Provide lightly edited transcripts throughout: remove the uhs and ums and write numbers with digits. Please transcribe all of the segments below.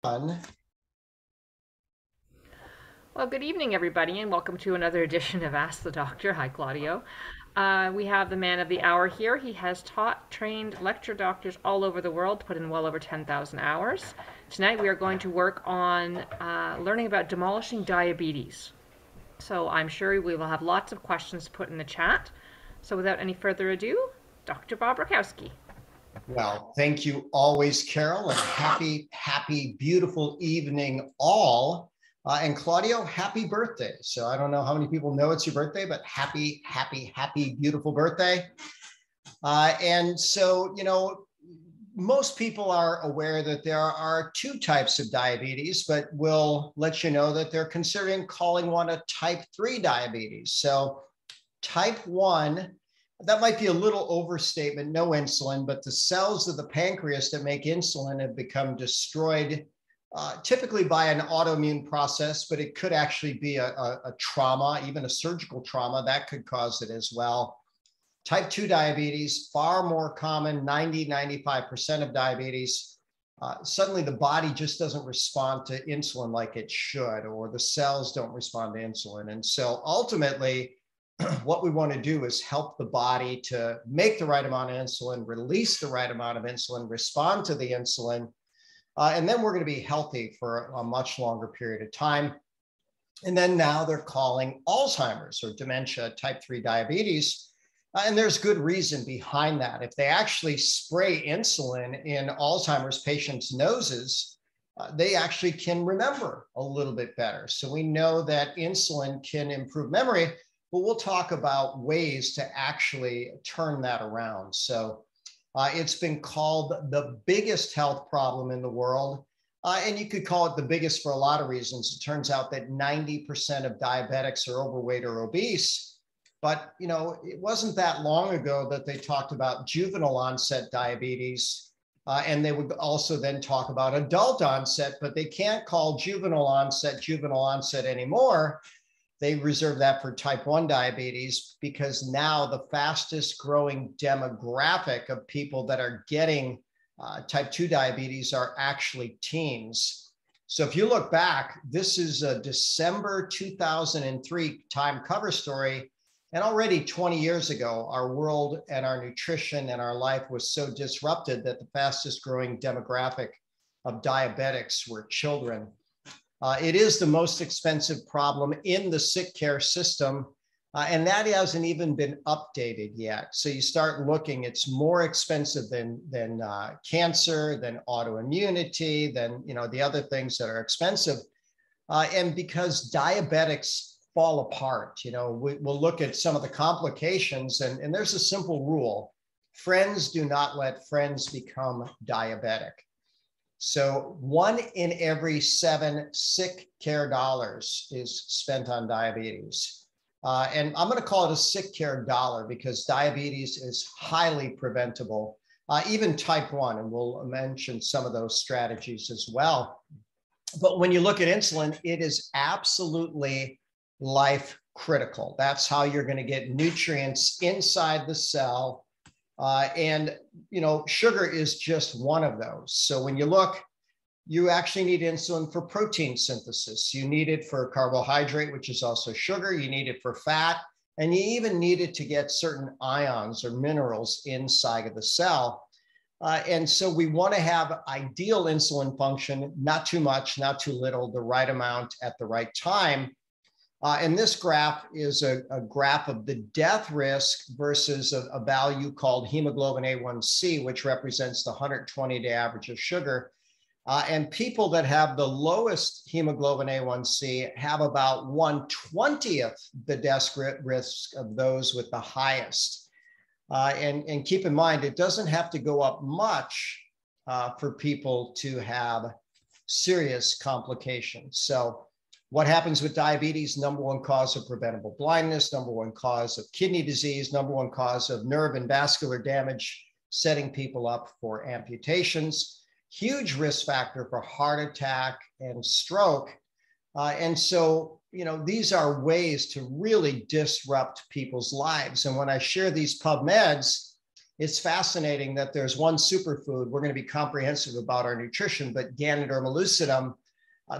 Well, good evening, everybody, and welcome to another edition of Ask the Doctor. Hi, Claudio. We have the man of the hour here. He has taught, trained, lectured doctors all over the world, put in well over 10,000 hours. Tonight, we are going to work on learning about demolishing diabetes. So I'm sure we will have lots of questions put in the chat. So without any further ado, Dr. Bob Rakowski. thank you always, Carol, and happy, beautiful evening all. And Claudio, happy birthday. So I don't know how many people know it's your birthday, but happy, beautiful birthday. And so, most people are aware that there are two types of diabetes, but we'll let you know that they're considering calling one a type 3 diabetes. So type 1, that might be a little overstatement, no insulin, but the cells of the pancreas that make insulin have become destroyed, typically by an autoimmune process, but it could actually be a trauma, even a surgical trauma that could cause it as well. Type 2 diabetes, far more common, 95% of diabetes. Suddenly the body just doesn't respond to insulin like it should, or the cells don't respond to insulin. And so ultimately, what we want to do is help the body to make the right amount of insulin, release the right amount of insulin, respond to the insulin, and then we're going to be healthy for a much longer period of time. And then now they're calling Alzheimer's or dementia type 3 diabetes. And there's good reason behind that. If they actually spray insulin in Alzheimer's patients' noses, they actually can remember a little bit better. So we know that insulin can improve memory, but we'll talk about ways to actually turn that around. So it's been called the biggest health problem in the world. And you could call it the biggest for a lot of reasons. It turns out that 90% of diabetics are overweight or obese. But, it wasn't that long ago that they talked about juvenile onset diabetes. And they would also then talk about adult onset, but they can't call juvenile onset anymore. They reserve that for type 1 diabetes because now the fastest growing demographic of people that are getting type 2 diabetes are actually teens. So if you look back, this is a December 2003 Time cover story. And already 20 years ago, our world and our nutrition and our life was so disrupted that the fastest growing demographic of diabetics were children. It is the most expensive problem in the sick care system, and that hasn't even been updated yet. So you start looking, it's more expensive than cancer, than autoimmunity, than the other things that are expensive. And because diabetics fall apart, we'll look at some of the complications, and there's a simple rule: friends do not let friends become diabetic. So 1 in every 7 sick care dollars is spent on diabetes. And I'm going to call it a sick care dollar because diabetes is highly preventable, even type 1, and we'll mention some of those strategies as well. But when you look at insulin, it is absolutely life critical. That's how you're going to get nutrients inside the cell. And sugar is just one of those. So when you look, you actually need insulin for protein synthesis. You need it for carbohydrate, which is also sugar. You need it for fat. And you even need it to get certain ions or minerals inside of the cell. And so we want to have ideal insulin function, not too much, not too little, the right amount at the right time. And this graph is a graph of the death risk versus a value called hemoglobin A1C, which represents the 120-day average of sugar. And people that have the lowest hemoglobin A1C have about 1/20th the death risk of those with the highest. And keep in mind, it doesn't have to go up much for people to have serious complications. So what happens with diabetes? Number 1 cause of preventable blindness, number 1 cause of kidney disease, number 1 cause of nerve and vascular damage, setting people up for amputations, huge risk factor for heart attack and stroke. And so, these are ways to really disrupt people's lives. And when I share these PubMeds, It's fascinating that there's one superfood. We're going to be comprehensive about our nutrition, but Ganoderma lucidum,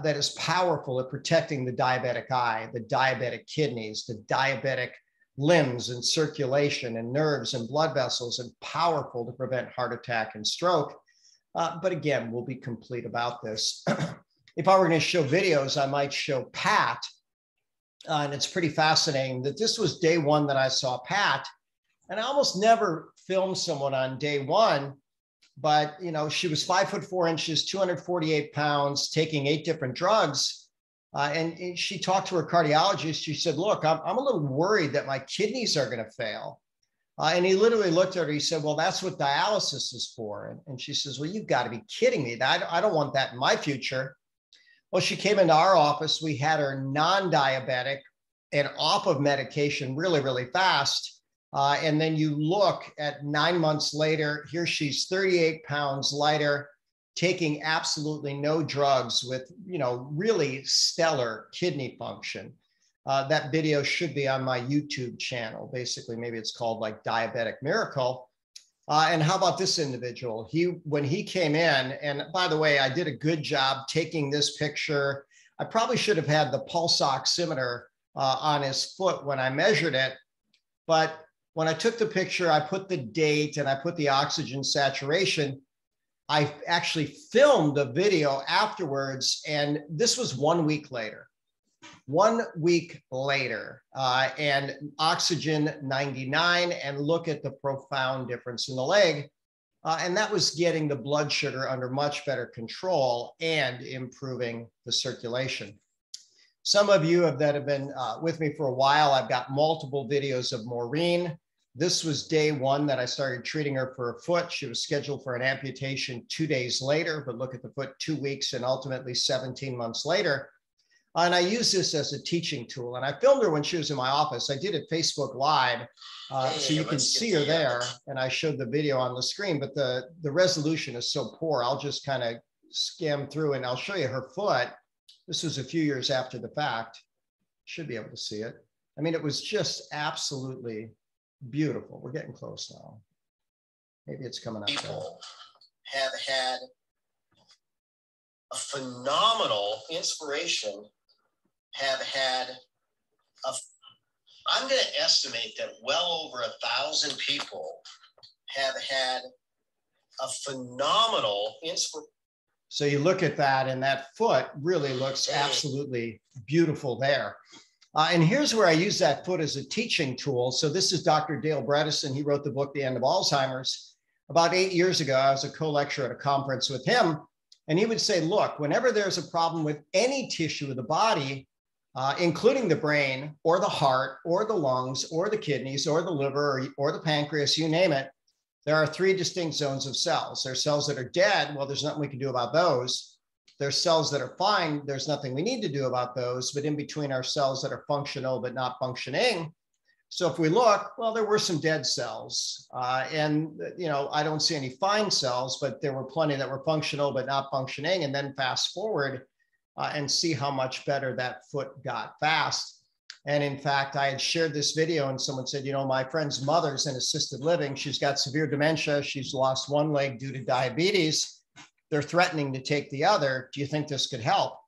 that is powerful at protecting the diabetic eye, the diabetic kidneys, the diabetic limbs and circulation and nerves and blood vessels, and powerful to prevent heart attack and stroke. But again, we'll be complete about this. If I were going to show videos, I might show Pat. And it's pretty fascinating that this was day one that I saw Pat. And I almost never film someone on day one, but she was 5'4", 248 pounds, taking 8 different drugs. And she talked to her cardiologist. She said, look, I'm a little worried that my kidneys are going to fail. And he literally looked at her. He said, well, that's what dialysis is for. And she says, well, you've got to be kidding me. I don't want that in my future. Well, she came into our office. We had her non-diabetic and off of medication really, really fast. And then you look at 9 months later, here she's 38 pounds lighter, taking absolutely no drugs with, really stellar kidney function. That video should be on my YouTube channel. Basically, maybe it's called like Diabetic Miracle. And how about this individual? When he came in, and by the way, I did a good job taking this picture. I probably should have had the pulse oximeter on his foot when I measured it. But when I took the picture, I put the date and I put the oxygen saturation. I actually filmed a video afterwards, and this was 1 week later. 1 week later, and oxygen 99, and look at the profound difference in the leg. And that was getting the blood sugar under much better control and improving the circulation. Some of you that have been with me for a while, I've got multiple videos of Maureen. This was day one that I started treating her for her foot. She was scheduled for an amputation 2 days later, but look at the foot, 2 weeks and ultimately 17 months later. And I use this as a teaching tool. And I filmed her when she was in my office. I did it Facebook Live, so you can see her there. And I showed the video on the screen, but the resolution is so poor. I'll just kind of skim through and I'll show you her foot. This was a few years after the fact. Should be able to see it. I mean, it was just absolutely beautiful. We're getting close now. Maybe it's coming up. People have had a phenomenal inspiration, have had I'm going to estimate that well over 1,000 people have had a phenomenal inspiration. So you look at that, and that foot really looks absolutely beautiful there. And here's where I use that foot as a teaching tool. So this is Dr. Dale Bredesen. He wrote the book, The End of Alzheimer's. About 8 years ago, I was a co-lecturer at a conference with him. And he would say, look, whenever there's a problem with any tissue of the body, including the brain or the heart or the lungs or the kidneys or the liver or the pancreas, you name it, there are 3 distinct zones of cells. There's cells that are dead. Well, there's nothing we can do about those. There's cells that are fine. There's nothing we need to do about those. But in between are cells that are functional but not functioning. So if we look, well, there were some dead cells. And, I don't see any fine cells, but there were plenty that were functional but not functioning. And then fast forward and see how much better that foot got fast. And in fact, I had shared this video and someone said, my friend's mother's in assisted living. She's got severe dementia. She's lost one leg due to diabetes. They're threatening to take the other. Do you think this could help?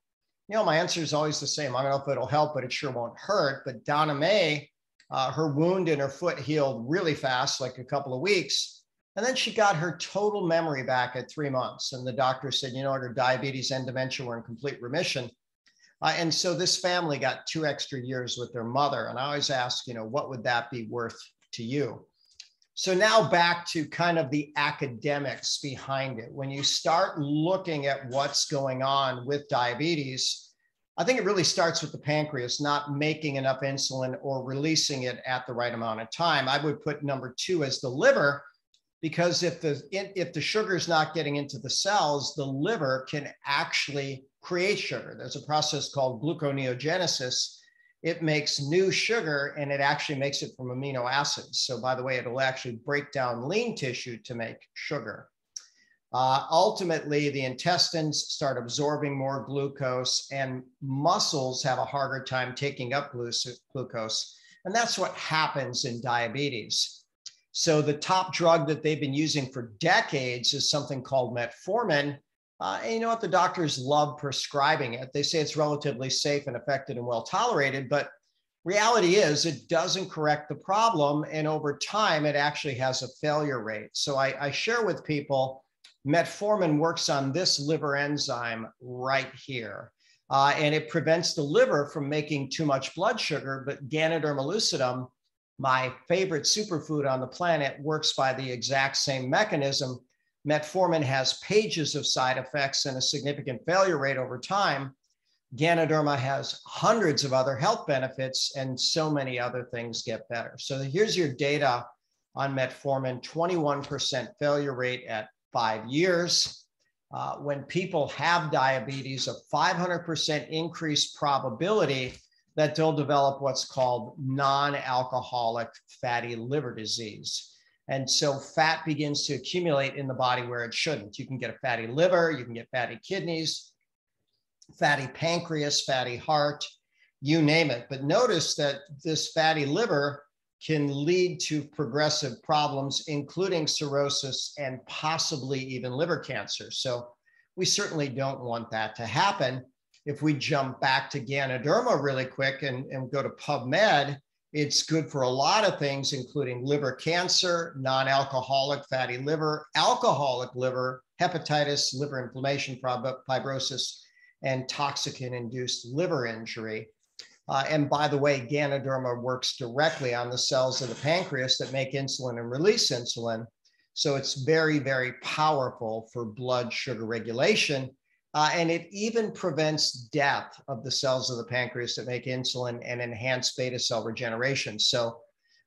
My answer is always the same. I don't know if it'll help, but it sure won't hurt. But Donna Mae, her wound in her foot healed really fast, like a couple of weeks. And then she got her total memory back at 3 months. And the doctor said, her diabetes and dementia were in complete remission. And so this family got 2 extra years with their mother. And I always ask, what would that be worth to you? So now back to kind of the academics behind it. When you start looking at what's going on with diabetes, I think it really starts with the pancreas not making enough insulin or releasing it at the right amount of time. I would put number 2 as the liver, because if the sugar is not getting into the cells, the liver can actually create sugar. There's a process called gluconeogenesis. It makes new sugar, and it actually makes it from amino acids. So by the way, it'll actually break down lean tissue to make sugar. Ultimately, the intestines start absorbing more glucose, and muscles have a harder time taking up glucose. And that's what happens in diabetes. So the top drug that they've been using for decades is something called metformin. And you know what? The doctors love prescribing it. They say it's relatively safe and effective and well tolerated, but reality is it doesn't correct the problem. And over time, it actually has a failure rate. So I share with people, metformin works on this liver enzyme right here. And it prevents the liver from making too much blood sugar, but Ganoderma lucidum, my favorite superfood on the planet, works by the exact same mechanism. Metformin has pages of side effects and a significant failure rate over time. Ganoderma has hundreds of other health benefits, and so many other things get better. So here's your data on metformin: 21% failure rate at 5 years. When people have diabetes, a 500% increased probability that they'll develop what's called non-alcoholic fatty liver disease. And so fat begins to accumulate in the body where it shouldn't. You can get a fatty liver, you can get fatty kidneys, fatty pancreas, fatty heart, you name it. But notice that this fatty liver can lead to progressive problems, including cirrhosis and possibly even liver cancer. So we certainly don't want that to happen. If we jump back to Ganoderma really quick and go to PubMed, it's good for a lot of things, including liver cancer, non-alcoholic fatty liver, alcoholic liver, hepatitis, liver inflammation, fibrosis, and toxicant-induced liver injury. And by the way, Ganoderma works directly on the cells of the pancreas that make insulin and release insulin. So it's very, very powerful for blood sugar regulation. And it even prevents death of the cells of the pancreas that make insulin and enhance beta cell regeneration. So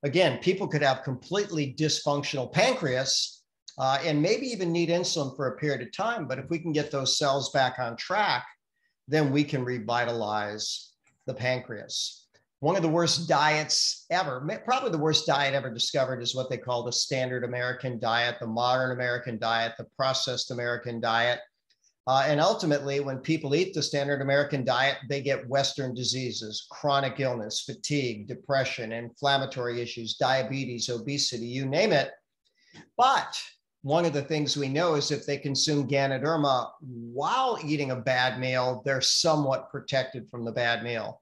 again, people could have completely dysfunctional pancreas and maybe even need insulin for a period of time. But if we can get those cells back on track, then we can revitalize the pancreas. One of the worst diets ever, probably the worst diet ever discovered, is what they call the standard American diet, the modern American diet, the processed American diet. And ultimately, when people eat the standard American diet, they get Western diseases, chronic illness, fatigue, depression, inflammatory issues, diabetes, obesity, you name it. But one of the things we know is if they consume Ganoderma while eating a bad meal, they're somewhat protected from the bad meal.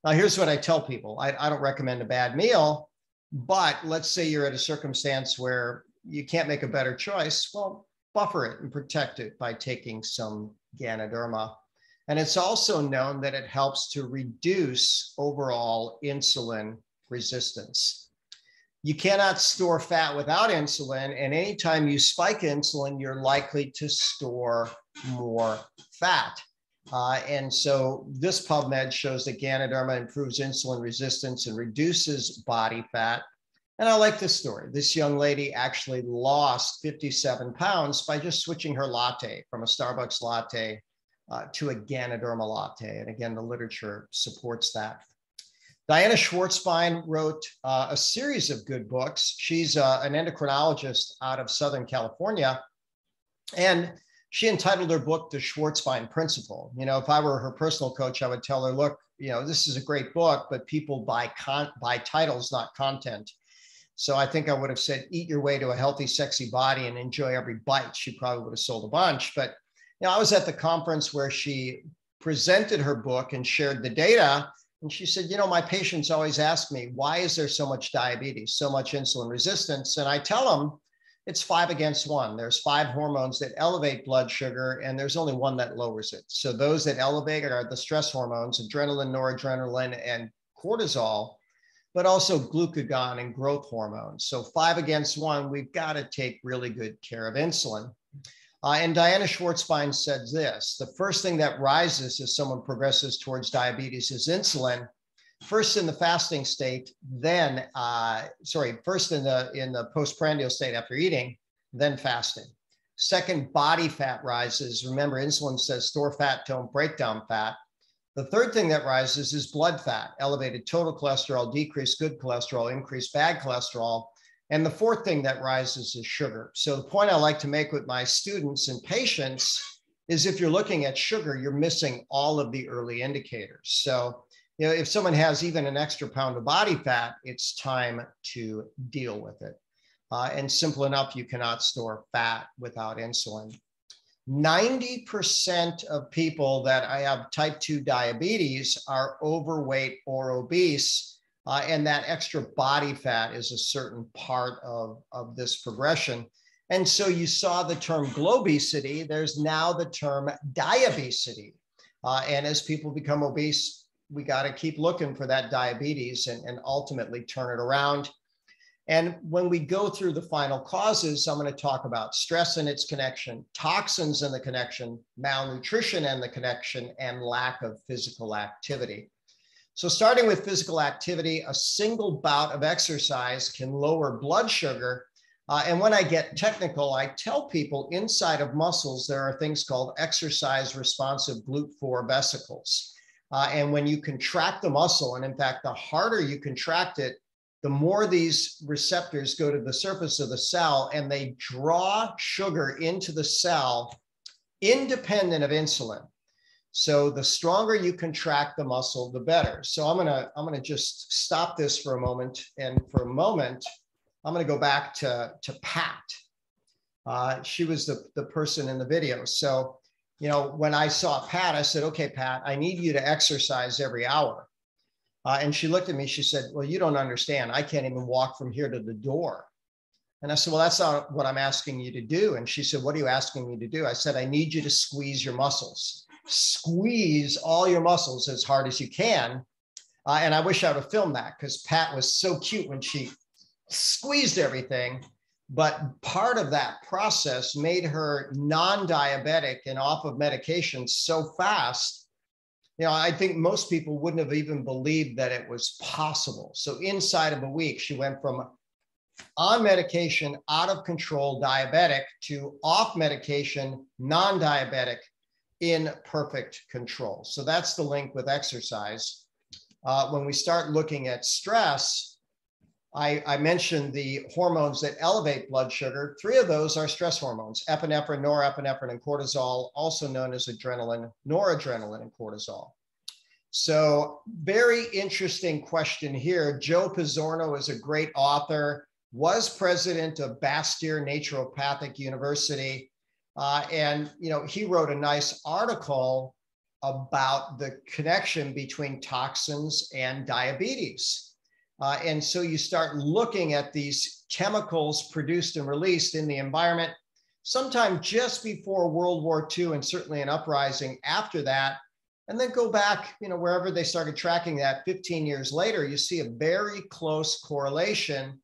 Now, here's what I tell people. I don't recommend a bad meal, but let's say you're at a circumstance where you can't make a better choice. Well, buffer it and protect it by taking some Ganoderma. And it's also known that it helps to reduce overall insulin resistance. You cannot store fat without insulin, and anytime you spike insulin, you're likely to store more fat. And so this PubMed shows that Ganoderma improves insulin resistance and reduces body fat. And I like this story. This young lady actually lost 57 pounds by just switching her latte from a Starbucks latte to a Ganoderma latte. And again, the literature supports that. Diana Schwartzbein wrote a series of good books. She's an endocrinologist out of Southern California. And she entitled her book, The Schwartzbein Principle. You know, if I were her personal coach, I would tell her, look, you know, this is a great book, but people buy titles, not content. So I think I would have said, eat your way to a healthy, sexy body and enjoy every bite. She probably would have sold a bunch. But you know, I was at the conference where she presented her book and shared the data. And she said, you know, my patients always ask me, why is there so much diabetes, so much insulin resistance? And I tell them it's 5 against 1. There's 5 hormones that elevate blood sugar, and there's only one that lowers it. So those that elevate it are the stress hormones, adrenaline, noradrenaline, and cortisol, but also glucagon and growth hormones. So 5 against 1, we've got to take really good care of insulin. And Diana Schwartzbein said this: the first thing that rises as someone progresses towards diabetes is insulin. First in the fasting state, then, first in the postprandial state after eating, then fasting. Second, body fat rises. Remember, insulin says store fat, don't break down fat. The third thing that rises is blood fat, elevated total cholesterol, decreased good cholesterol, increased bad cholesterol. And the fourth thing that rises is sugar. So the point I like to make with my students and patients is if you're looking at sugar, you're missing all of the early indicators. So, you know, if someone has even an extra pound of body fat, it's time to deal with it. And simple enough, you cannot store fat without insulin. 90% of people that I have type 2 diabetes are overweight or obese, and that extra body fat is a certain part of this progression. And so you saw the term globesity, there's now the term diabesity. And as people become obese, we got to keep looking for that diabetes and ultimately turn it around. And when we go through the final causes, I'm going to talk about stress and its connection, toxins and the connection, malnutrition and the connection, and lack of physical activity. So starting with physical activity, a single bout of exercise can lower blood sugar. And when I get technical, I tell people inside of muscles, there are things called exercise responsive GLUT4 vesicles. And when you contract the muscle, and in fact, the harder you contract it, the more these receptors go to the surface of the cell and they draw sugar into the cell independent of insulin. So the stronger you contract the muscle, the better. So I'm gonna just stop this for a moment. And for a moment, I'm gonna go back to Pat. She was the person in the video. So, you know, when I saw Pat, I said, okay, Pat, I need you to exercise every hour. And she looked at me, she said, well, you don't understand. I can't even walk from here to the door. And I said, well, that's not what I'm asking you to do. And she said, what are you asking me to do? I said, I need you to squeeze your muscles. Squeeze all your muscles as hard as you can. And I wish I would have filmed that because Pat was so cute when she squeezed everything. But part of that process made her non-diabetic and off of medication so fast. You know, I think most people wouldn't have even believed that it was possible. So inside of a week, she went from on medication, out of control, diabetic, to off medication, non-diabetic, in perfect control. So that's the link with exercise. When we start looking at stress, I mentioned the hormones that elevate blood sugar. 3 of those are stress hormones: epinephrine, norepinephrine, and cortisol, also known as adrenaline, noradrenaline, and cortisol. So very interesting question here. Joe Pizzorno is a great author, was president of Bastyr Naturopathic University. And, you know, he wrote a nice article about the connection between toxins and diabetes. And so you start looking at these chemicals produced and released in the environment, sometime just before World War II, and certainly an uprising after that. And then go back, you know, wherever they started tracking that 15 years later, you see a very close correlation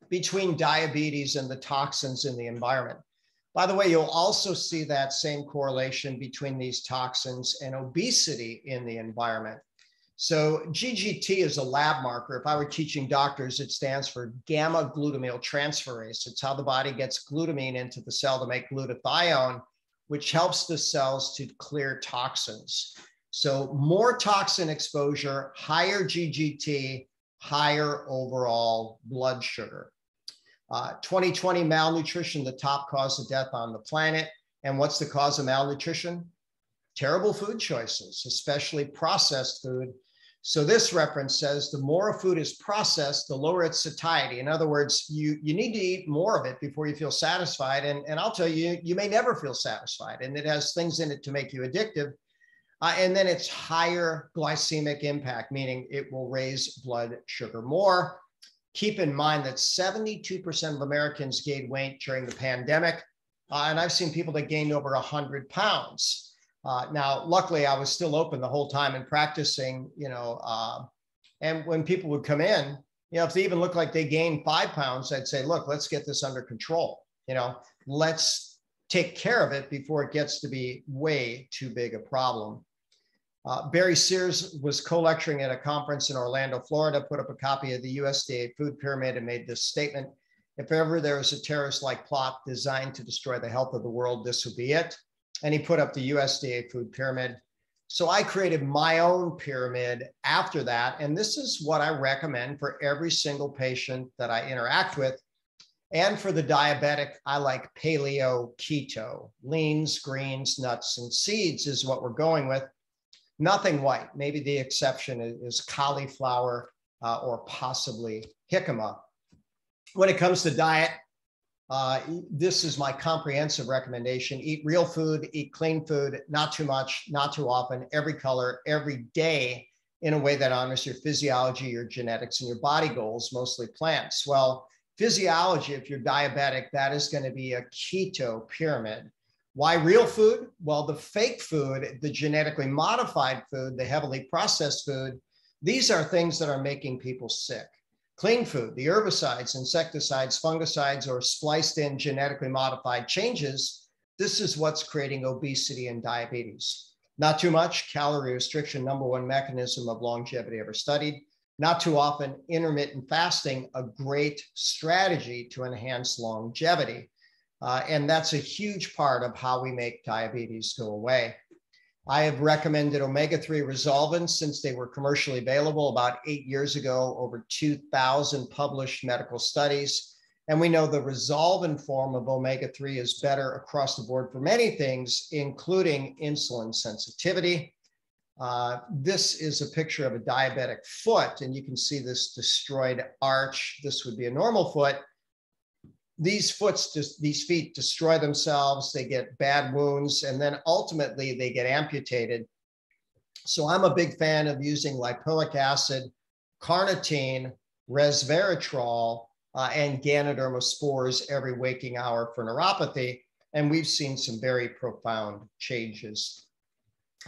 between diabetes and the toxins in the environment. By the way, you'll also see that same correlation between these toxins and obesity in the environment. So GGT is a lab marker. If I were teaching doctors, it stands for gamma glutamyl transferase. It's how the body gets glutamine into the cell to make glutathione, which helps the cells to clear toxins. So more toxin exposure, higher GGT, higher overall blood sugar. 2020 malnutrition, the top cause of death on the planet. And what's the cause of malnutrition? Terrible food choices, especially processed food. So this reference says the more a food is processed, the lower its satiety. In other words, you need to eat more of it before you feel satisfied. And I'll tell you, you may never feel satisfied. And it has things in it to make you addictive. And then it's higher glycemic impact, meaning it will raise blood sugar more. Keep in mind that 72% of Americans gained weight during the pandemic. And I've seen people that gained over 100 pounds. Now, luckily, I was still open the whole time and practicing, you know, and when people would come in, you know, if they even look like they gained 5 pounds, I'd say, look, let's get this under control. You know, let's take care of it before it gets to be way too big a problem. Barry Sears was co-lecturing at a conference in Orlando, Florida, put up a copy of the USDA food pyramid and made this statement: if ever there is a terrorist-like plot designed to destroy the health of the world, this would be it. And he put up the USDA food pyramid. So I created my own pyramid after that. And this is what I recommend for every single patient that I interact with. And for the diabetic, I like paleo keto. Leans, greens, nuts, and seeds is what we're going with. Nothing white. Maybe the exception is cauliflower or possibly jicama. When it comes to diet, this is my comprehensive recommendation. Eat real food, eat clean food, not too much, not too often, every color, every day, in a way that honors your physiology, your genetics, and your body goals, mostly plants. Well, physiology, if you're diabetic, that is going to be a keto pyramid. Why real food? Well, the fake food, the genetically modified food, the heavily processed food, these are things that are making people sick. Clean food, the herbicides, insecticides, fungicides, or spliced in genetically modified changes, this is what's creating obesity and diabetes. Not too much, calorie restriction, number one mechanism of longevity ever studied. Not too often, intermittent fasting, a great strategy to enhance longevity. And that's a huge part of how we make diabetes go away. I have recommended omega-3 resolvins since they were commercially available about 8 years ago, over 2,000 published medical studies. And we know the resolvin form of omega-3 is better across the board for many things, including insulin sensitivity. This is a picture of a diabetic foot, and you can see this destroyed arch. This would be a normal foot. These feet destroy themselves, they get bad wounds, and then ultimately they get amputated. So I'm a big fan of using lipoic acid, carnitine, resveratrol, and Ganodermospores every waking hour for neuropathy. And we've seen some very profound changes.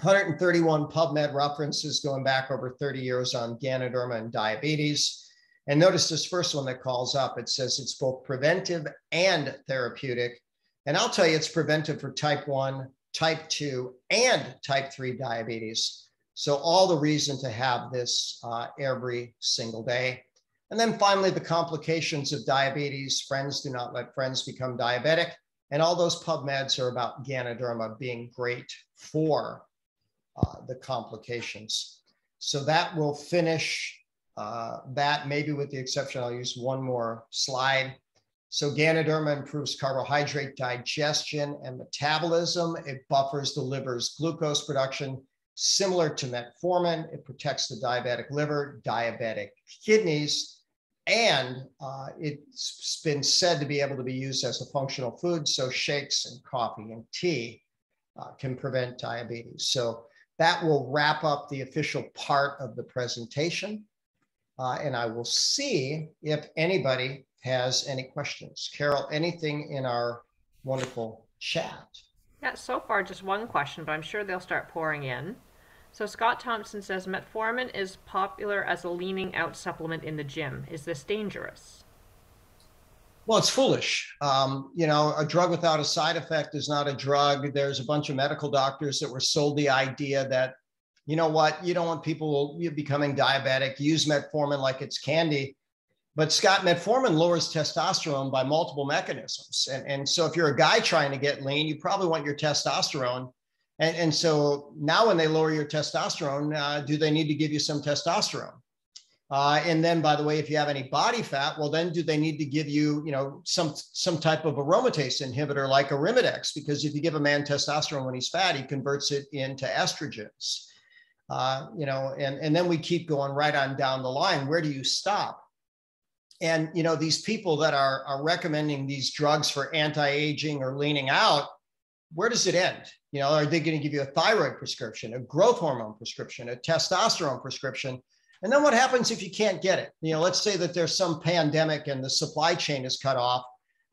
131 PubMed references going back over 30 years on Ganoderma and diabetes. And notice this first one that calls up, it says it's both preventive and therapeutic. And I'll tell you, it's preventive for type 1, type 2, and type 3 diabetes. So all the reason to have this every single day. And then finally, the complications of diabetes. Friends do not let friends become diabetic. And all those PubMeds are about Ganoderma being great for the complications. So that will finish that, maybe with the exception, I'll use one more slide. So Ganoderma improves carbohydrate digestion and metabolism. It buffers the liver's glucose production, similar to metformin. It protects the diabetic liver, diabetic kidneys, and it's been said to be able to be used as a functional food. So shakes and coffee and tea can prevent diabetes. So that will wrap up the official part of the presentation. And I will see if anybody has any questions. Carol, anything in our wonderful chat? Yeah, so far just one question, but I'm sure they'll start pouring in. So Scott Thompson says, metformin is popular as a leaning out supplement in the gym. Is this dangerous? Well, it's foolish. You know, a drug without a side effect is not a drug. There's a bunch of medical doctors that were sold the idea that, you know what, you don't want people becoming diabetic, use metformin like it's candy. But Scott, metformin lowers testosterone by multiple mechanisms. And so if you're a guy trying to get lean, you probably want your testosterone. And so now when they lower your testosterone, do they need to give you some testosterone? And then, by the way, if you have any body fat, well, then do they need to give you, you know, some type of aromatase inhibitor like Arimidex? Because if you give a man testosterone when he's fat, he converts it into estrogens. You know, and then we keep going right on down the line. Where do you stop? And, you know, these people that are recommending these drugs for anti-aging or leaning out, where does it end? You know, are they going to give you a thyroid prescription, a growth hormone prescription, a testosterone prescription? And then what happens if you can't get it? You know, let's say that there's some pandemic and the supply chain is cut off,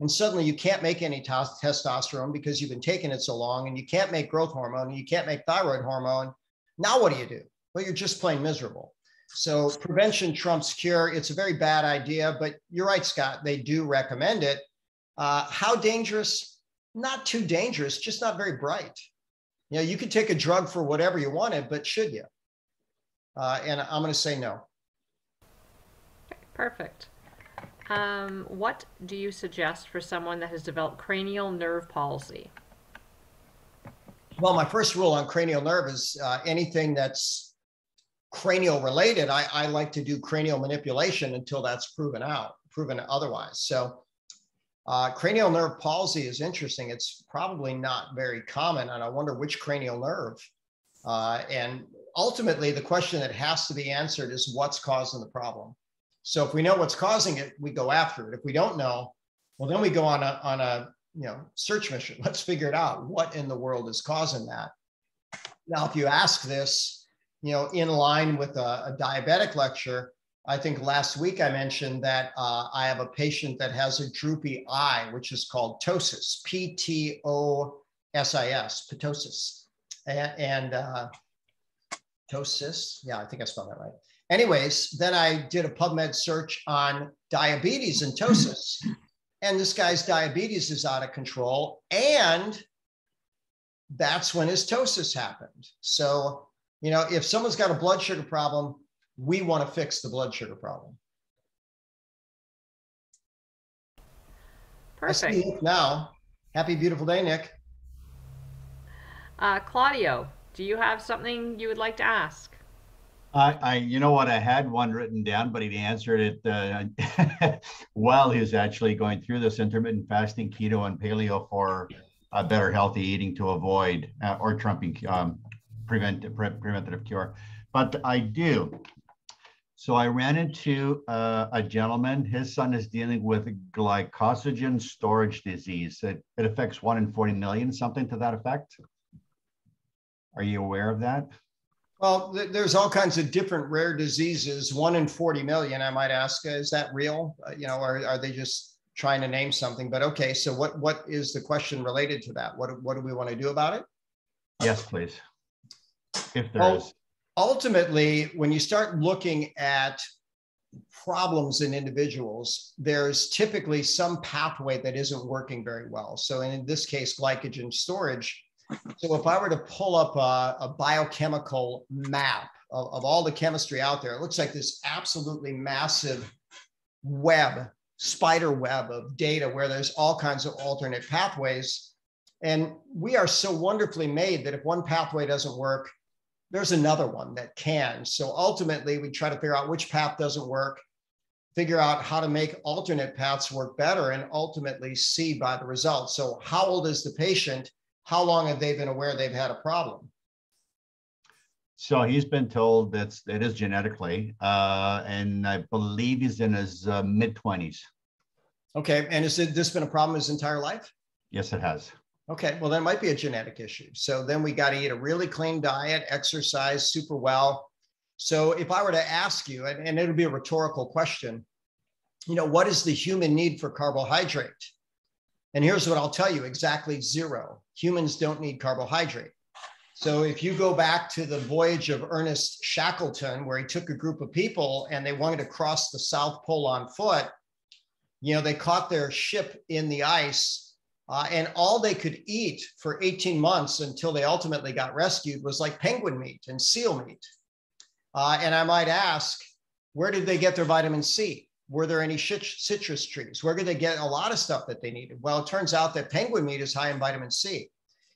and suddenly you can't make any testosterone because you've been taking it so long, and you can't make growth hormone, and you can't make thyroid hormone. Now what do? Well, you're just plain miserable. So prevention trumps cure. It's a very bad idea, but you're right, Scott. They do recommend it. How dangerous? Not too dangerous, just not very bright. You know, you could take a drug for whatever you wanted, but should you? And I'm going to say no. Okay, perfect. What do you suggest for someone that has developed cranial nerve palsy? Well, my first rule on cranial nerve is anything that's cranial related, I like to do cranial manipulation until that's proven otherwise. So cranial nerve palsy is interesting. It's probably not very common, and I wonder which cranial nerve. And ultimately, the question that has to be answered is what's causing the problem. So if we know what's causing it, we go after it. If we don't know, well, then we go on a search mission. Let's figure it out. What in the world is causing that? Now, if you ask this, in line with a diabetic lecture, I think last week I mentioned that I have a patient that has a droopy eye, which is called ptosis, Ptosis, ptosis. And ptosis, yeah, I think I spelled that right. Anyways, then I did a PubMed search on diabetes and ptosis. And this guy's diabetes is out of control. And that's when his ptosis happened. So, if someone's got a blood sugar problem, we want to fix the blood sugar problem. Perfect. I see Nick now. Happy, beautiful day, Nick. Claudio, do you have something you would like to ask? You know what? I had one written down, but he answered it while he was actually going through this intermittent fasting, keto, and paleo for better healthy eating to avoid or trumping preventative cure. But I do. So I ran into a gentleman. His son is dealing with glycogen storage disease. It affects 1 in 40 million, something to that effect. Are you aware of that? Well, there's all kinds of different rare diseases. 1 in 40 million, I might ask, is that real? Or are they just trying to name something? But okay, so what is the question related to that? What do we want to do about it? Yes, please. If there is. Ultimately, when you start looking at problems in individuals, there's typically some pathway that isn't working very well. So in this case, glycogen storage. So if I were to pull up a biochemical map of all the chemistry out there, it looks like this absolutely massive spider web of data where there's all kinds of alternate pathways. And we are so wonderfully made that if one pathway doesn't work, there's another one that can. So ultimately, we try to figure out which path doesn't work, figure out how to make alternate paths work better, and ultimately see by the results. So how old is the patient? How long have they been aware they've had a problem? So he's been told that it is genetically, and I believe he's in his mid-20s. Okay, and has this been a problem his entire life? Yes, it has. Okay, well, that might be a genetic issue. So then we got to eat a really clean diet, exercise super well. So if I were to ask you, and it'll be a rhetorical question, what is the human need for carbohydrate? And here's what I'll tell you, exactly 0. Humans don't need carbohydrate. So if you go back to the voyage of Ernest Shackleton, where he took a group of people and they wanted to cross the South Pole on foot, they caught their ship in the ice and all they could eat for 18 months until they ultimately got rescued was like penguin meat and seal meat. And I might ask, where did they get their vitamin C? Were there any citrus trees? Where did they get a lot of stuff that they needed? Well, it turns out that penguin meat is high in vitamin C.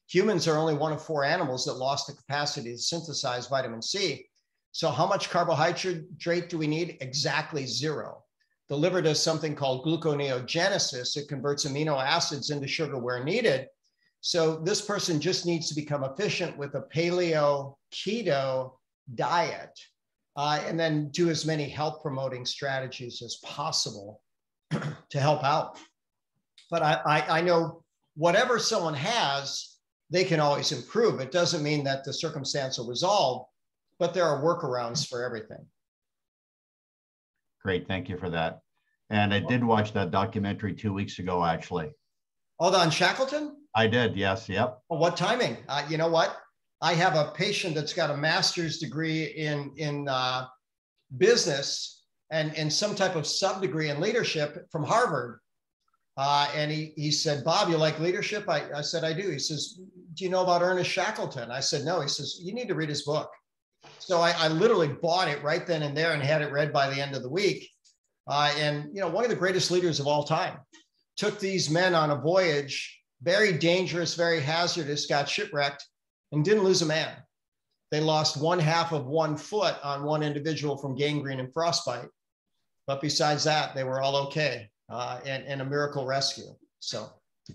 Humans are only 1 of 4 animals that lost the capacity to synthesize vitamin C. So how much carbohydrate do we need? Exactly 0. The liver does something called gluconeogenesis. It converts amino acids into sugar where needed. So this person just needs to become efficient with a paleo keto diet. And then do as many health promoting strategies as possible to help out. But I know whatever someone has, they can always improve. It doesn't mean that the circumstance will resolve, but there are workarounds for everything. Great, thank you for that. And I did watch that documentary 2 weeks ago, actually. Oh, on Shackleton? I did, yes, yep. Well, what timing? You know what? I have a patient that's got a master's degree in business and some type of sub-degree in leadership from Harvard. And he said, Bob, you like leadership? I said, I do. He says, do you know about Ernest Shackleton? I said, no. He says, you need to read his book. So I literally bought it right then and there and had it read by the end of the week. And one of the greatest leaders of all time took these men on a voyage, very dangerous, very hazardous, got shipwrecked, and didn't lose a man. They lost 1/2 of 1 foot on one individual from gangrene and frostbite. But besides that, they were all okay and a miracle rescue. So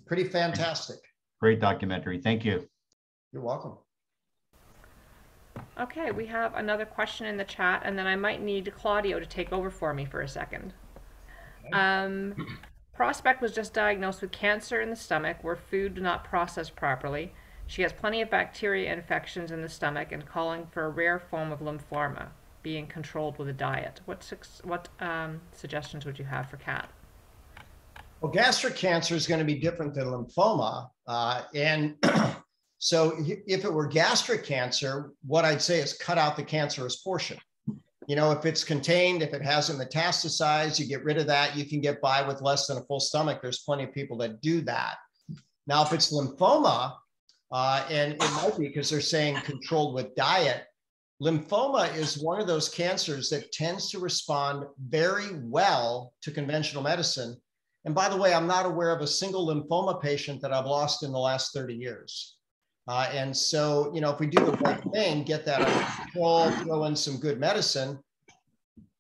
pretty fantastic. Great documentary. Thank you. You're welcome. Okay, we have another question in the chat, and then I might need Claudio to take over for me for a second. Prospect was just diagnosed with cancer in the stomach where food did not process properly. She has plenty of bacteria infections in the stomach and calling for a rare form of lymphoma being controlled with a diet. What suggestions would you have for Kat? Well, gastric cancer is going to be different than lymphoma. So if it were gastric cancer, what I'd say is cut out the cancerous portion. You know, if it's contained, if it hasn't metastasized, you get rid of that. You can get by with less than a full stomach. There's plenty of people that do that. Now, if it's lymphoma, and it might be because they're saying controlled with diet, lymphoma is one of those cancers that tends to respond very well to conventional medicine. And by the way, I'm not aware of a single lymphoma patient that I've lost in the last 30 years. And so, you know, if we do the right thing, get that under control, throw in some good medicine,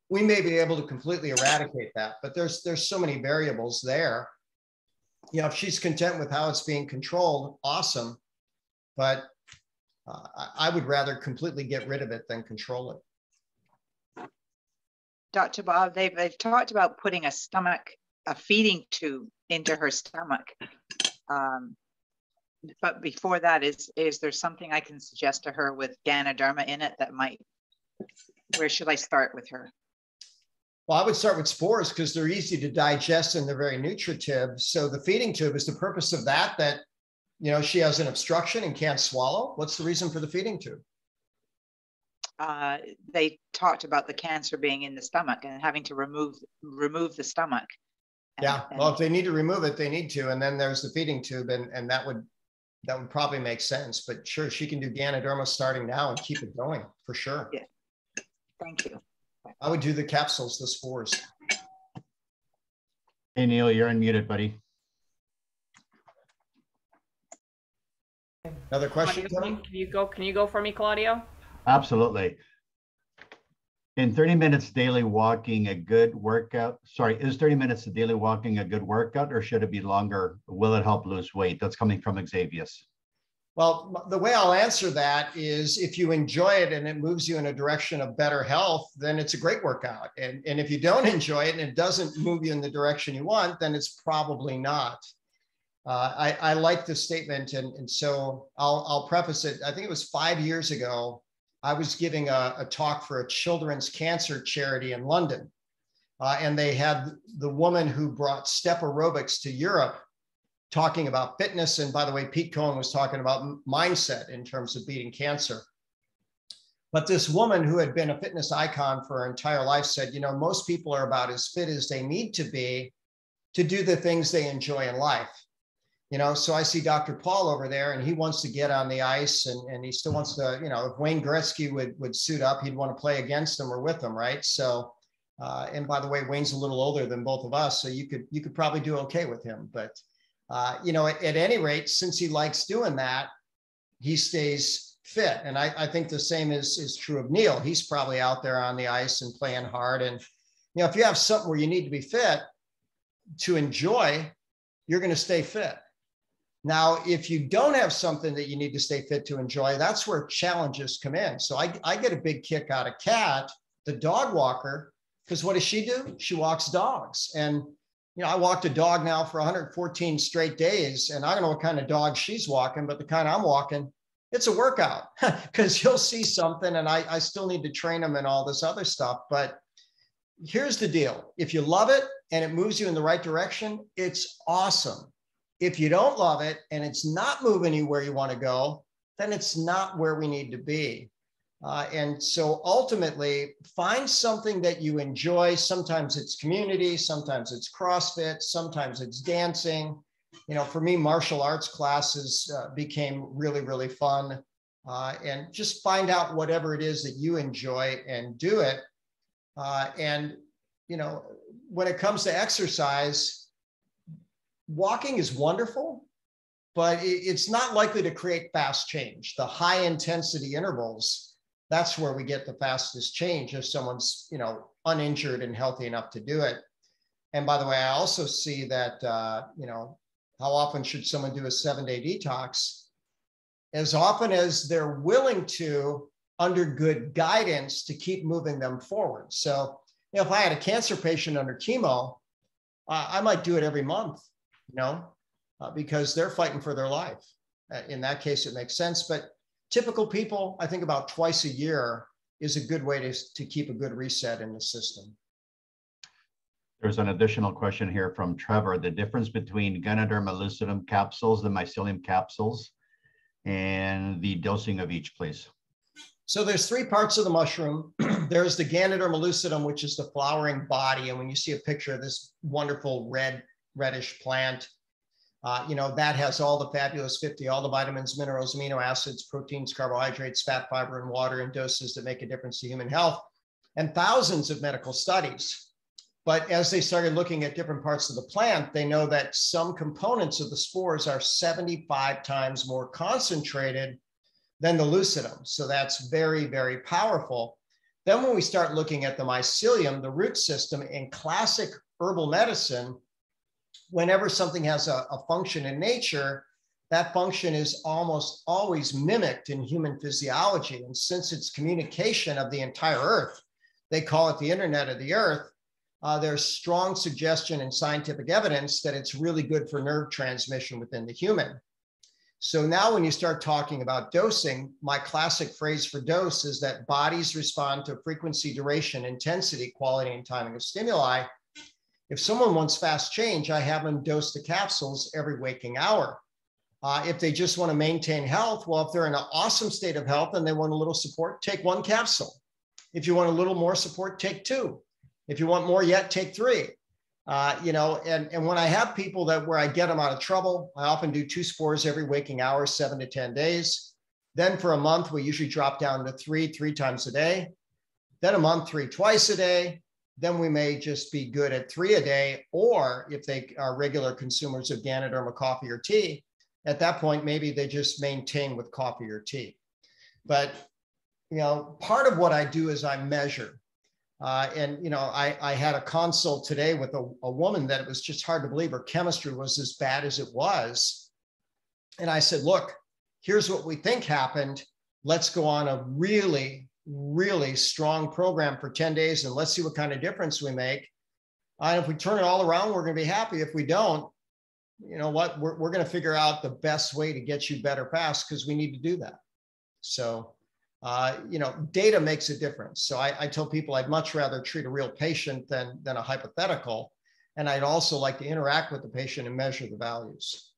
we may be able to completely eradicate that. But there's so many variables there. You know, if she's content with how it's being controlled, awesome. But I would rather completely get rid of it than control it. Dr. Bob, they've talked about putting a feeding tube into her stomach. But before that, is there something I can suggest to her with Ganoderma in it that might, where should I start with her? Well, I would start with spores because they're easy to digest and they're very nutritive. So the feeding tube is the purpose of that, you know, she has an obstruction and can't swallow. What's the reason for the feeding tube? They talked about the cancer being in the stomach and having to remove the stomach. Yeah, well, if they need to remove it, they need to. And then there's the feeding tube, and that would probably make sense. But sure, she can do Ganoderma starting now and keep it going for sure. Yeah. Thank you. I would do the capsules, the spores. Hey, Neil, you're unmuted, buddy. Another question? Can you go for me, Claudio? Absolutely. In 30 minutes daily walking, a good workout, is 30 minutes of daily walking a good workout, or should it be longer? Will it help lose weight? That's coming from Xavius. Well, the way I'll answer that is if you enjoy it and it moves you in a direction of better health, then it's a great workout. And if you don't enjoy it and it doesn't move you in the direction you want, then it's probably not. I like the statement. And so I'll preface it. I think it was 5 years ago. I was giving a talk for a children's cancer charity in London. And they had the woman who brought step aerobics to Europe talking about fitness. And by the way, Pete Cohen was talking about mindset in terms of beating cancer. But this woman who had been a fitness icon for her entire life said, you know, most people are about as fit as they need to be to do the things they enjoy in life. You know, so I see Dr. Paul over there and he wants to get on the ice and he still wants to, you know, if Wayne Gretzky would suit up, he'd want to play against him or with him, right? So, and by the way, Wayne's a little older than both of us, so you could probably do okay with him. But, you know, at any rate, since he likes doing that, he stays fit. And I think the same is true of Neil. He's probably out there on the ice and playing hard. And, you know, if you have something where you need to be fit to enjoy, you're going to stay fit. Now, if you don't have something that you need to stay fit to enjoy, that's where challenges come in. So I get a big kick out of Kat, the dog walker, because what does she do? She walks dogs. And, you know, I walked a dog now for 114 straight days, and I don't know what kind of dog she's walking, but the kind I'm walking, it's a workout because you'll see something and I still need to train them and all this other stuff. But here's the deal. If you love it and it moves you in the right direction, it's awesome. If you don't love it and it's not moving you where you want to go, then it's not where we need to be. And so ultimately, find something that you enjoy. Sometimes it's community, sometimes it's CrossFit, sometimes it's dancing. You know, for me, martial arts classes became really, really fun. And just find out whatever it is that you enjoy and do it. And, you know, when it comes to exercise, walking is wonderful, but it's not likely to create fast change. The high intensity intervals, that's where we get the fastest change if someone's, you know, uninjured and healthy enough to do it. And by the way, I also see that, you know, how often should someone do a 7-day detox? As often as they're willing to under good guidance to keep moving them forward. So, you know, if I had a cancer patient under chemo, I might do it every month, you know, because they're fighting for their life. In that case, it makes sense. But typical people, I think about twice a year is a good way to keep a good reset in the system. There's an additional question here from Trevor. The difference between Ganoderma lucidum capsules, the mycelium capsules, and the dosing of each, please. So there's three parts of the mushroom. There's the Ganoderma lucidum, which is the flowering body. And when you see a picture of this wonderful reddish plant, you know, that has all the fabulous 50, all the vitamins, minerals, amino acids, proteins, carbohydrates, fat, fiber, and water in doses that make a difference to human health, and thousands of medical studies. But as they started looking at different parts of the plant, they know that some components of the spores are 75 times more concentrated than the lucidum. So that's very, very powerful. Then when we start looking at the mycelium, the root system, in classic herbal medicine, whenever something has a function in nature, that function is almost always mimicked in human physiology. And since it's communication of the entire earth, they call it the internet of the earth. There's strong suggestion and scientific evidence that it's really good for nerve transmission within the human. So now when you start talking about dosing, my classic phrase for dose is that bodies respond to frequency, duration, intensity, quality, and timing of stimuli. If someone wants fast change, I have them dose the capsules every waking hour. If they just want to maintain health, well, if they're in an awesome state of health and they want a little support, take one capsule. If you want a little more support, take two. If you want more yet, take three. You know, and when I have people where I get them out of trouble, I often do 2 spores every waking hour, 7 to 10 days. Then for a month, we usually drop down to 3 times a day. Then a month, 3 twice a day. Then we may just be good at 3 a day. Or if they are regular consumers of Ganoderma coffee or tea, at that point, maybe they just maintain with coffee or tea. But, you know, part of what I do is I measure. And, you know, I had a consult today with a woman that it was just hard to believe her chemistry was as bad as it was. And I said, look, here's what we think happened. Let's go on a really, really strong program for 10 days and let's see what kind of difference we make. And if we turn it all around, we're going to be happy. If we don't, you know what, we're going to figure out the best way to get you better fast because we need to do that. So, you know, data makes a difference. So I tell people I'd much rather treat a real patient than a hypothetical. And I'd also like to interact with the patient and measure the values.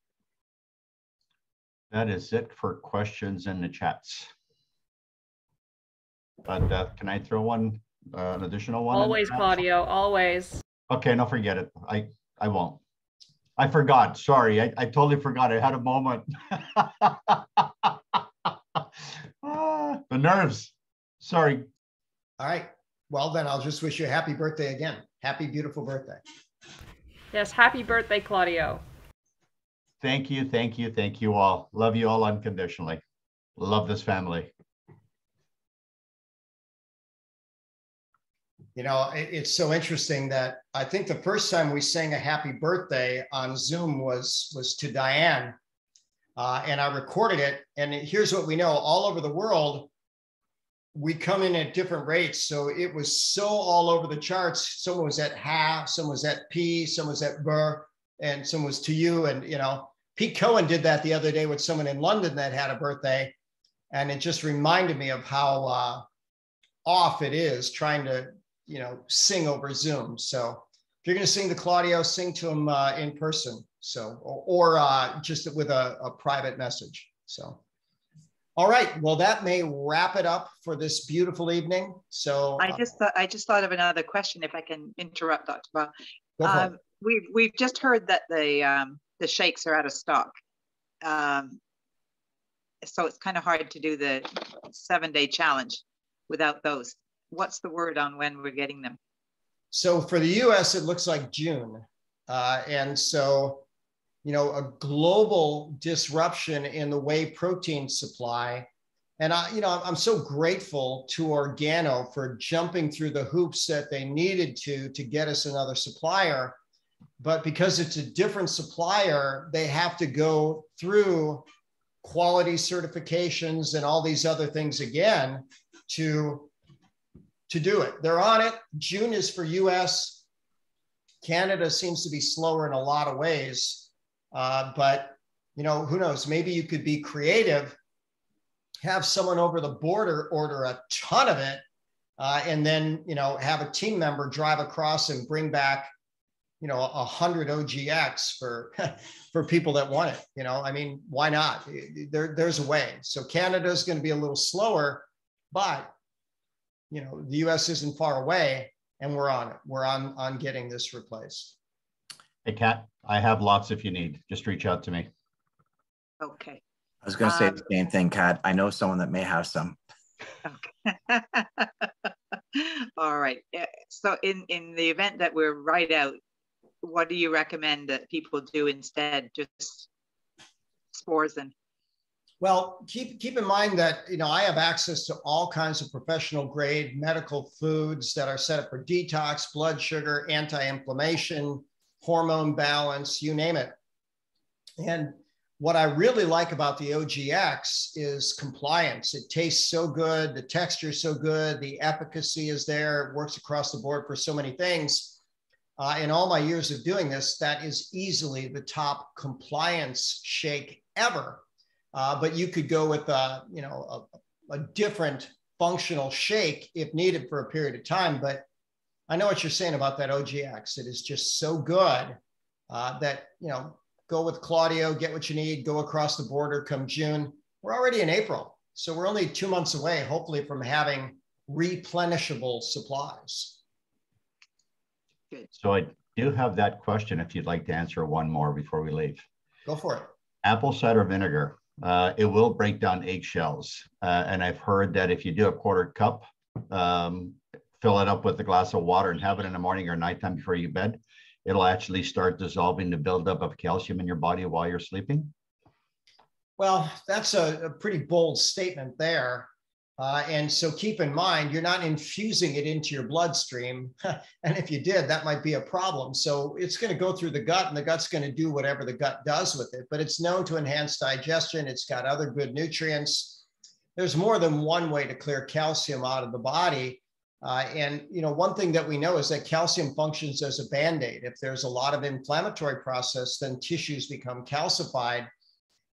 That is it for questions in the chats. But can I throw an additional one? Always, Claudio, always. Okay, no, forget it. I won't. I forgot. Sorry, I totally forgot. I had a moment. The nerves. Sorry. All right. Well, then I'll just wish you a happy birthday again. Happy, beautiful birthday. Yes, happy birthday, Claudio. Thank you, thank you, thank you all. Love you all unconditionally. Love this family. You know, it's so interesting that I think the first time we sang a happy birthday on Zoom was to Diane. And I recorded it. And here's what we know. All over the world, we come in at different rates. So it was so all over the charts. Someone was at ha, someone was at p, someone was at bur, and someone was to you. And, you know, Pete Cohen did that the other day with someone in London that had a birthday. And it just reminded me of how off it is trying to, you know, sing over Zoom. So if you're going to sing to Claudio, sing to him in person. So, or just with a private message. So, all right. Well, that may wrap it up for this beautiful evening. So I just thought of another question, if I can interrupt, Dr. Bob. We've just heard that the shakes are out of stock. So it's kind of hard to do the 7-day challenge without those. What's the word on when we're getting them? So for the US, it looks like June. And so, you know, a global disruption in the whey protein supply. And I'm so grateful to Organo for jumping through the hoops that they needed to get us another supplier. But because it's a different supplier, they have to go through quality certifications and all these other things again. to do it. They're on it. June is for US. Canada seems to be slower in a lot of ways, but you know, who knows? Maybe you could be creative, have someone over the border order a ton of it, and then, you know, have a team member drive across and bring back, you know, 100 OGX for for people that want it. You know, I mean, why not? There's a way. So Canada is going to be a little slower, but you know, the US isn't far away, and we're on it. We're on getting this replaced. Hey, Kat, I have lots if you need. Just reach out to me. Okay. I was going to say the same thing, Kat. I know someone that may have some. Okay. All right. So in the event that we're right out, what do you recommend that people do instead? Just spores and. Well, keep in mind that, you know, I have access to all kinds of professional grade medical foods that are set up for detox, blood sugar, anti-inflammation, hormone balance, you name it. And what I really like about the OGX is compliance. It tastes so good. The texture is so good. The efficacy is there. It works across the board for so many things. In all my years of doing this, that is easily the top compliance shake ever. But you could go with a different functional shake if needed for a period of time. But I know what you're saying about that OGX. It is just so good that, you know, go with Claudio, get what you need, go across the border come June. We're already in April. So we're only 2 months away, hopefully, from having replenishable supplies. Good. So I do have that question if you'd like to answer one more before we leave. Go for it. Apple cider vinegar. It will break down eggshells. And I've heard that if you do a quarter cup, fill it up with a glass of water and have it in the morning or nighttime before you bed, it'll actually start dissolving the buildup of calcium in your body while you're sleeping. Well, that's a pretty bold statement there. And so keep in mind, you're not infusing it into your bloodstream. And if you did, that might be a problem. So it's going to go through the gut, and the gut's going to do whatever the gut does with it. But it's known to enhance digestion. It's got other good nutrients. There's more than one way to clear calcium out of the body. And, you know, one thing that we know is that calcium functions as a Band-Aid. If there's a lot of inflammatory process, then tissues become calcified.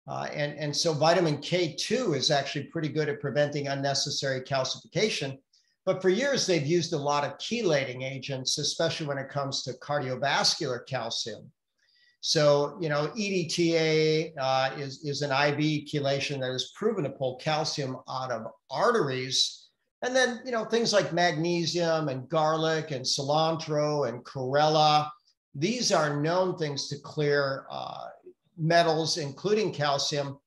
And so vitamin K2 is actually pretty good at preventing unnecessary calcification. But for years, they've used a lot of chelating agents, especially when it comes to cardiovascular calcium. So, you know, EDTA is an IV chelation that is proven to pull calcium out of arteries. And then, you know, things like magnesium and garlic and cilantro and chlorella, these are known things to clear metals, including calcium.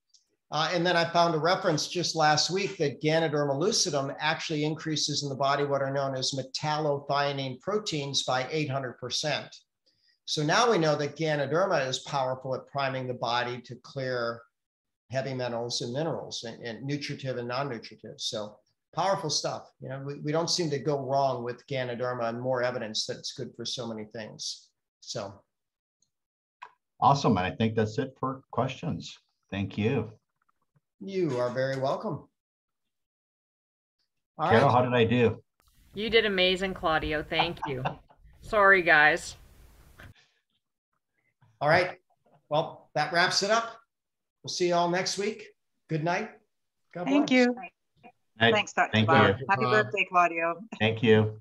And then I found a reference just last week that Ganoderma lucidum actually increases in the body what are known as metallothionein proteins by 800%. So now we know that Ganoderma is powerful at priming the body to clear heavy metals and minerals and nutritive and non-nutritive. So powerful stuff. You know, we don't seem to go wrong with Ganoderma, and more evidence that it's good for so many things. So. Awesome. And I think that's it for questions. Thank you. You are very welcome. All Carol, right. how did I do? You did amazing, Claudio. Thank you. Sorry, guys. All right. Well, that wraps it up. We'll see you all next week. Good night. God bless. Thank you. Thanks, Dr. Thank Bob. you. Happy birthday, Claudio. Thank you.